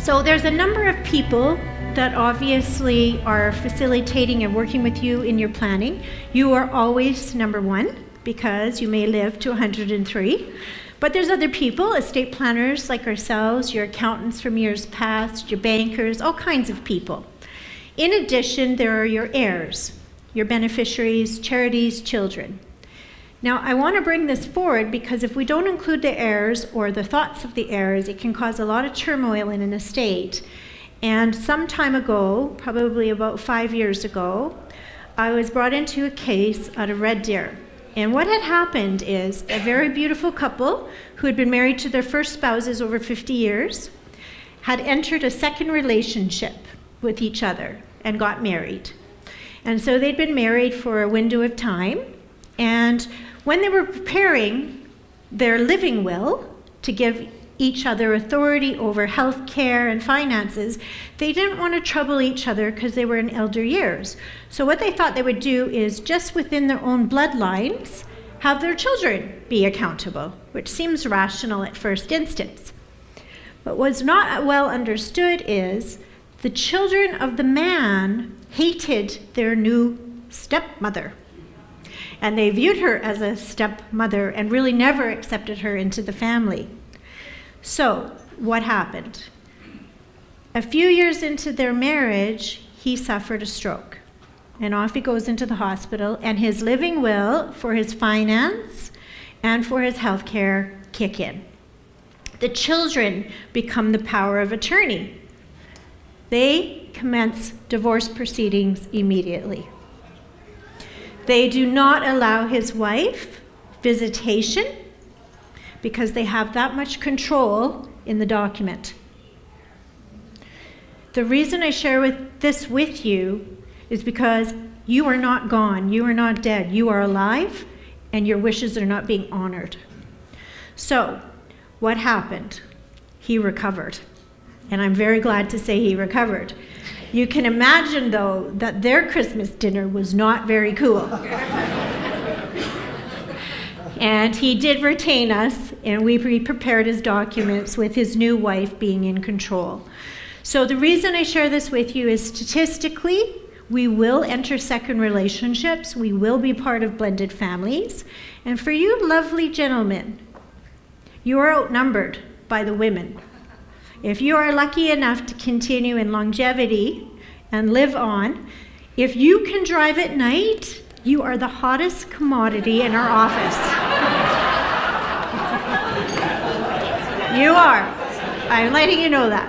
So there's a number of people that obviously are facilitating and working with you in your planning. You are always number one because you may live to 103. But there's other people, estate planners like ourselves, your accountants from years past, your bankers, all kinds of people. In addition, there are your heirs, your beneficiaries, charities, children. Now, I want to bring this forward because if we don't include the heirs or the thoughts of the heirs, it can cause a lot of turmoil in an estate. And some time ago, probably about 5 years ago, I was brought into a case out of Red Deer. And what had happened is a very beautiful couple who had been married to their first spouses over 50 years had entered a second relationship with each other and got married. And so they'd been married for a window of time. And when they were preparing their living will to give each other authority over health care and finances, they didn't want to trouble each other because they were in elder years. So what they thought they would do is just within their own bloodlines, have their children be accountable, which seems rational at first instance. But what's not well understood is the children of the man hated their new stepmother. And they viewed her as a stepmother and really never accepted her into the family. So, what happened? A few years into their marriage, he suffered a stroke. And off he goes into the hospital, and his living will for his finance and for his health care kick in. The children become the power of attorney. They commence divorce proceedings immediately. They do not allow his wife visitation because they have that much control in the document. The reason I share this with you is because you are not gone, you are not dead, you are alive, and your wishes are not being honored. So, what happened? He recovered. And I'm very glad to say he recovered. You can imagine, though, that their Christmas dinner was not very cool. And he did retain us, and we prepared his documents with his new wife being in control. So the reason I share this with you is statistically, we will enter second relationships. We will be part of blended families. And for you lovely gentlemen, you are outnumbered by the women. If you are lucky enough to continue in longevity and live on, if you can drive at night, you are the hottest commodity in our office. You are. I'm letting you know that.